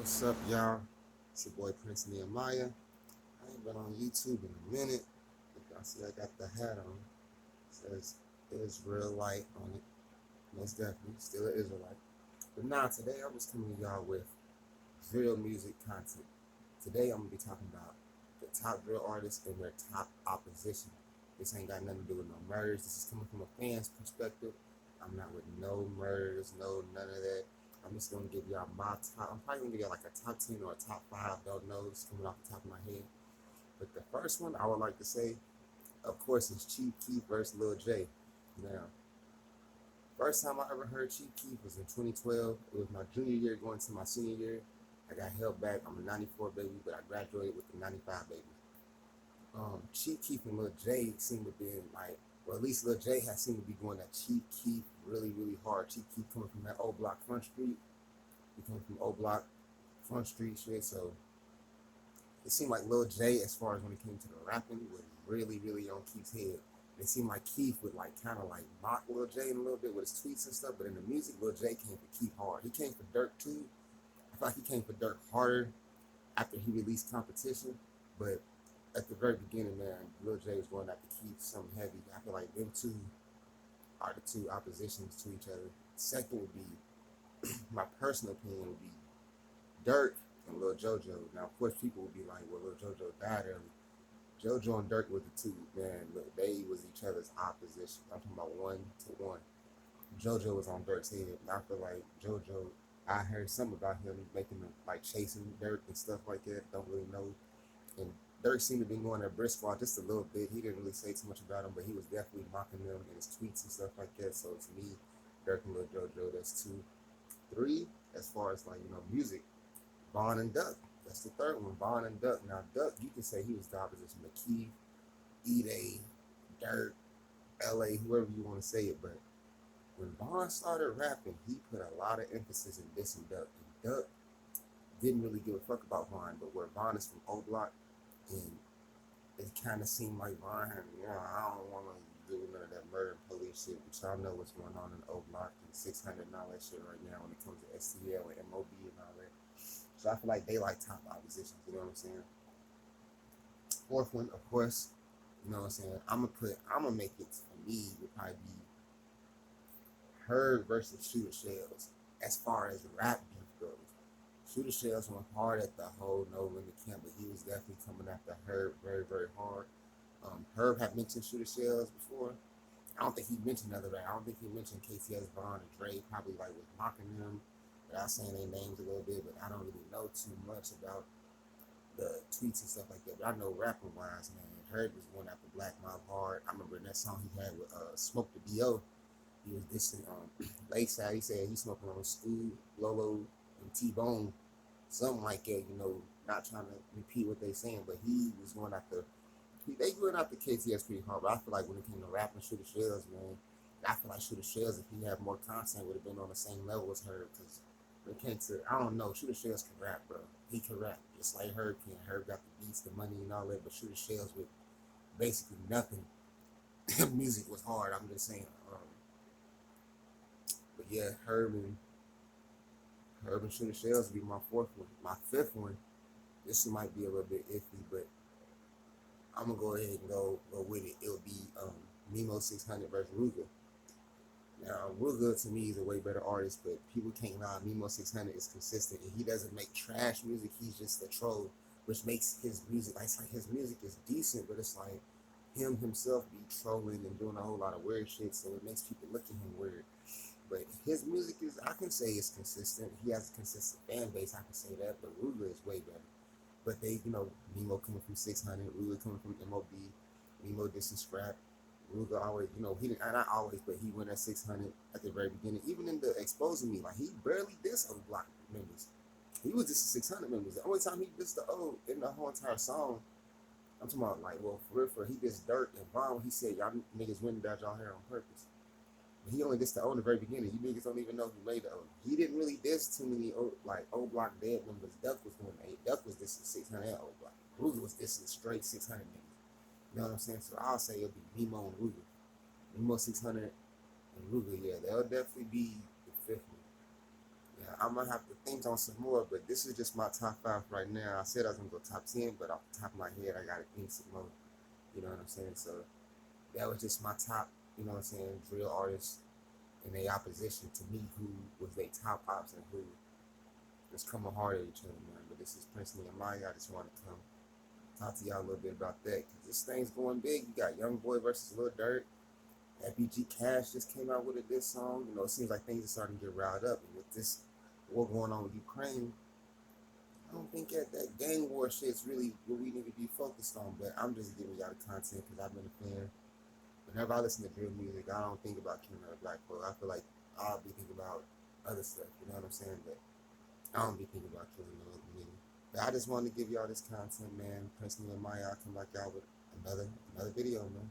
What's up, y'all? It's your boy Prince Nehemiah. I ain't been on YouTube in a minute. Y'all see I got the hat on. It says Israelite on it. Most definitely, still an Israelite. But now today I'm just coming to y'all with drill music content. Today I'm gonna be talking about the top drill artists and their top opposition. This ain't got nothing to do with no murders. This is coming from a fan's perspective. I'm not with no murders, no none of that. I'm just gonna give y'all my top. I'm probably gonna give y'all like a top 10 or a top 5. Don't know. It's coming off the top of my head. But the first one I would like to say, of course, is Chief Keef versus Lil J. Now, first time I ever heard Chief Keef was in 2012. It was my junior year going to my senior year. I got held back. I'm a 94 baby, but I graduated with the 95 baby. Chief Keef and Lil J seem to be like, well, at least Lil J has seemed to be going at Chief Keef really, really hard. Chief Keef coming from that old block Front Street. He coming from old block Front Street shit. So it seemed like Lil J, as far as when it came to the rapping, was really, really on Keef's head. And it seemed like Keef would like kind of like mock Lil J a little bit with his tweets and stuff. But in the music, Lil J came for Keef hard. He came for Dirk too. I feel like he came for Dirk harder after he released Competition. But at the very beginning, man, Lil J was going after Keef something heavy. I feel like them two are the two oppositions to each other. Second would be, my personal opinion would be Dirk and Lil Jojo. Now, of course, people would be like, well, Lil Jojo died early. Jojo and Dirk were the two, man. Look, they was each other's opposition. I'm talking about 1-to-1. Jojo was on Dirk's head. And I feel like Jojo, I heard something about him making them like chasing Dirk and stuff like that. Don't really know. And Dirk seemed to be going at Briscoe just a little bit. He didn't really say too much about him, but he was definitely mocking them in his tweets and stuff like that. So to me, Dirk and Lil Jojo, that's two. Three, as far as like, music, Vaughn and Duck. That's the third one, Vaughn and Duck. Now Duck, you can say he was the opposition to Keith, E-Day, Dirk, LA, whoever you want to say it, but when Vaughn started rapping, he put a lot of emphasis in dissing Duck. And Duck didn't really give a fuck about Vaughn, but where Vaughn is from O Block, and it kind of seemed like Vaughn, I don't want to do none of that murder police shit, but y'all know what's going on in O Block and 600 and all that shit right now when it comes to STL and MOB and all that. So I feel like they like top oppositions, you know what I'm saying? Fourth one, of course, you know what I'm saying? I'm gonna make it for me would probably be Herb versus Shooter Shells as far as rap beef goes. Shooter Shells went hard at the whole No Limit camp, but he was definitely coming after Herb very, very hard. Herb had mentioned Shooter Shells before. I don't think he mentioned other rap. I don't think he mentioned KTS, Vaughn, and Dre. Probably like was mocking them without saying their names a little bit, but I don't really know too much about the tweets and stuff like that. But I know rapping wise, man, Herb was going after Black Mob hard. I remember that song he had with Smoke the B.O. He was dissing Lakeside. He said he smoking on School, Lolo, and T-Bone, something like that, not trying to repeat what they saying, but he was going after, they going after KTS pretty hard, but I feel like when it came to rapping Shooter Shells, man, I feel like Shooter Shells, if he had more content, would have been on the same level as her, because when it came to, I don't know, Shooter Shells can rap, bro. He can rap, just like Herb can. Herb got the beats, the money, and all that, but Shooter Shells with basically nothing. Music was hard, I'm just saying. But yeah, Herb and Shooter Shells would be my fourth one. My fifth one, this might be a little bit iffy, but I'm gonna go ahead and go with it. It'll be Nemo 600 versus Ruger. Now Ruger to me is a way better artist, but people can't lie. Nemo 600 is consistent, and he doesn't make trash music. He's just a troll, which makes his music. It's like his music is decent, but it's like him himself be trolling and doing a whole lot of weird shit, so it makes people look at him weird. But his music is, I can say, is consistent. He has a consistent fan base. I can say that. But Ruger is way better. But they, Nemo coming from 600, Ruger coming from MOB, Nemo dissing Scrap. Ruger always, he didn't, not always, but he went at 600 at the very beginning. Even in the Exposing Me, like he barely dissed other block members. He was just 600 members. The only time he dissed the O in the whole entire song, I'm talking about like, well, for real, he dissed Dirt and Vaughn. He said, y'all niggas went out y'all hair on purpose. But he only dissed the O in the very beginning. You niggas don't even know who made the O. He didn't really diss too many O Block dead members. Duck was doing that. Duck was dissing 600 O Block. Ruger was dissing straight 600 niggas. You know what I'm saying? So I'll say it'll be Nemo and Ruger. Nemo 600 and Ruger, yeah, they'll definitely be the fifth one. Yeah, I'm gonna have to think on some more, but this is just my top 5 right now. I said I was gonna go top 10, but off the top of my head, I gotta think some more. You know what I'm saying? So that was just my top, you know what I'm saying, drill artists in their opposition to me, who was their top ops and who was coming hard at each other, man. But this is Prince Nehemiah. I just want to come talk to y'all a little bit about that, because this thing's going big. You got Young Boy versus Lil Durk. FBG Cash just came out with a diss song. You know, it seems like things are starting to get riled up. And with this war going on with Ukraine, I don't think that gang war shit's really what we need to be focused on. But I'm just giving y'all the content because I've been a fan. Whenever I listen to drill music, I don't think about killing a black boy. I feel like I'll be thinking about other stuff. You know what I'm saying? But I don't be thinking about killing no other nigga. But I just wanted to give y'all this content, man. Prince Nehemiah, I'll come back out with another video, man.